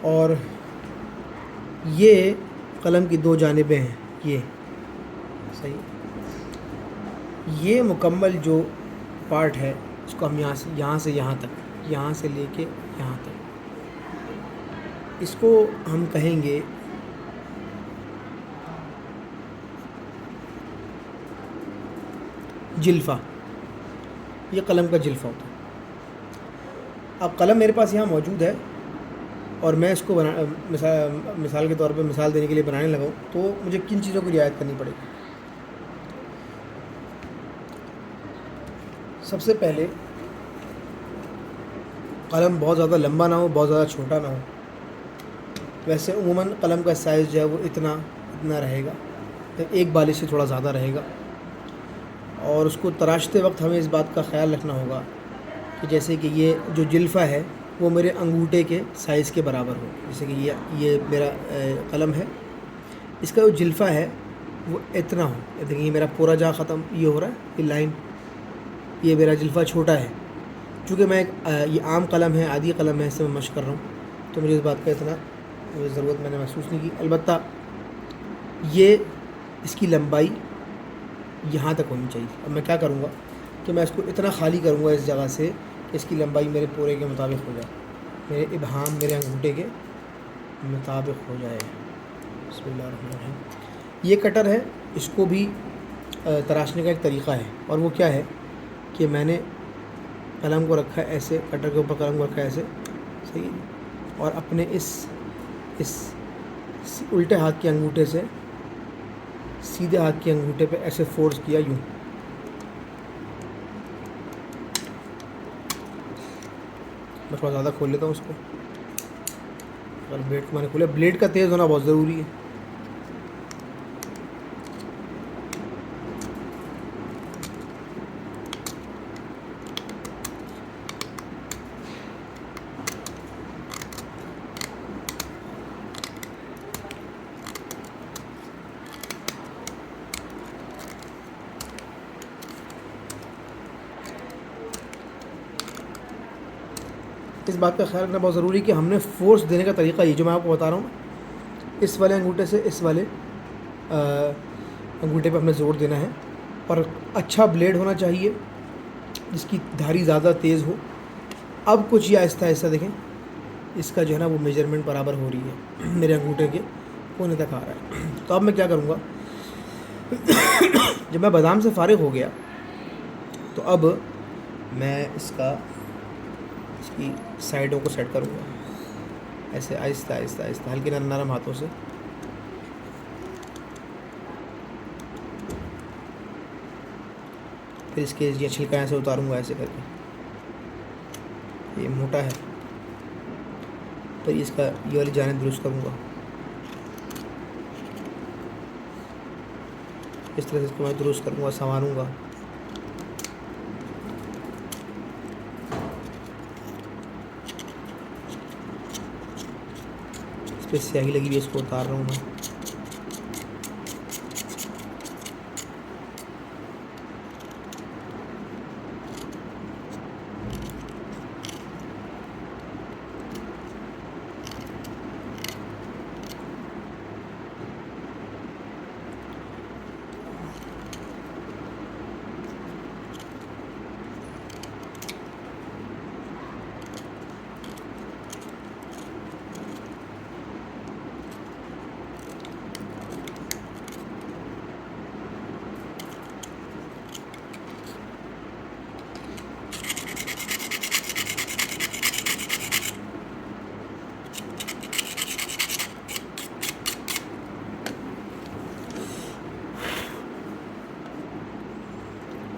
और ये कलम की दो जानिबें हैं, ये सही। ये मुकम्मल जो पार्ट है इसको हम यहाँ से यहाँ तक, यहाँ से लेके यहाँ तक, इसको हम कहेंगे जिल्फ़ा। ये कलम का जिल्फ़ा होता है। अब कलम मेरे पास यहाँ मौजूद है और मैं इसको मिसाल के तौर पे मिसाल देने के लिए बनाने लगा हूँ, तो मुझे किन चीज़ों की रियायत करनी पड़ेगी। सबसे पहले कलम बहुत ज़्यादा लंबा ना हो, बहुत ज़्यादा छोटा ना हो। वैसे उमूमन कलम का साइज़ जो है वो इतना रहेगा, तो एक बालिश से थोड़ा ज़्यादा रहेगा। और उसको तराशते वक्त हमें इस बात का ख़्याल रखना होगा कि जैसे कि ये जो जिल्फ़ा है वो मेरे अंगूठे के साइज़ के बराबर हो। जैसे कि ये मेरा कलम है, इसका जो जिल्फ़ा है वो इतना हो। देखिए ये मेरा पूरा जहाँ ख़त्म ये हो रहा है, ये लाइन, ये मेरा जिल्फ़ा छोटा है। चूँकि मैं ये आम कलम है, आदी कलम है, इससे मैं मशक़ कर रहा हूँ, तो मुझे इस बात का इतना ज़रूरत मैंने महसूस नहीं की। अलबत्ता ये इसकी लंबाई यहाँ तक होनी चाहिए। अब मैं क्या करूँगा कि मैं इसको इतना खाली करूँगा इस जगह से कि इसकी लंबाई मेरे पूरे के मुताबिक हो जाए, मेरे इब्हाम, मेरे अंगूठे के मुताबिक हो जाए। बिस्मिल्लाहिर्रहमानिर्रहीम। ये कटर है, इसको भी तराशने का एक तरीक़ा है, और वो क्या है कि मैंने कलम को रखा है ऐसे, कटर के ऊपर कलम को रखा है ऐसे, सही, और अपने इस उल्टे हाथ के अंगूठे से सीधे हाथ के अंगूठे पे ऐसे फोर्स किया, यूँ। मैं थोड़ा ज़्यादा खोल लेता हूँ उसको, और ब्लेड को मैंने खोला। ब्लेड का तेज़ होना बहुत ज़रूरी है। इस बात का ख्याल रखना बहुत ज़रूरी है कि हमने फ़ोर्स देने का तरीक़ा ये जो मैं आपको बता रहा हूँ, इस वाले अंगूठे से इस वाले अंगूठे पे हमने ज़ोर देना है, और अच्छा ब्लेड होना चाहिए जिसकी धारी ज़्यादा तेज़ हो। अब कुछ ये आहिस्ता आहिस्ता देखें, इसका जो है ना वो मेजरमेंट बराबर हो रही है, मेरे अंगूठे के कोने तक आ रहा है। तो अब मैं क्या करूँगा, जब मैं बादाम से फ़ारिग हो गया तो अब मैं इसकी साइडों को सेट करूँगा ऐसे आहिस्ता आहिस्ता आहिस्ता, हल्के नरम नरम हाथों से। फिर इसके ये छिलका ऐसे उतारूँगा ऐसे करके, ये मोटा है, फिर इसका ये वाली जानिब दुरुस्त करूँगा। इस तरह से इसको मैं दुरुस्त करूँगा, संवारूँगा। इस पर स्याही लगी हुई, इसको उतार रहा हूँ मैं।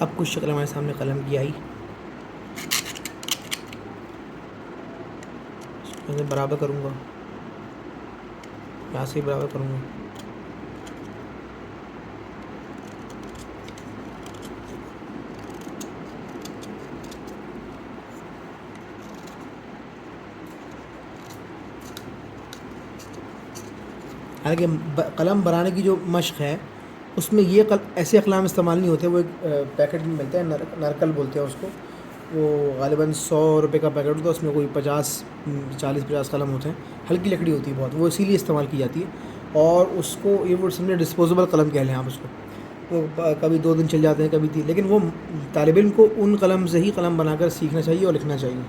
अब कुछ शक्ल हमारे सामने कलम की आई, मैं बराबर करूँगा, यहाँ से बराबर करूँगा। हालांकि कलम बनाने की जो मश्क है उसमें ये ऐसे अक़लाम इस्तेमाल नहीं होते। वो एक पैकेट में मिलते हैं, नरकल बोलते हैं उसको, वो ग़ालिबन 100 रुपये का पैकेट होता है, उसमें कोई 40-50 कलम होते हैं, हल्की लकड़ी होती है बहुत, वो इसीलिए इस्तेमाल की जाती है। और उसको ये वो समझे डिस्पोजेबल कलम कह लें आप उसको, वो कभी 2 दिन चल जाते हैं, कभी 3, लेकिन वो तालिब इल्म को उन कलम से ही कलम बनाकर सीखना चाहिए और लिखना चाहिए।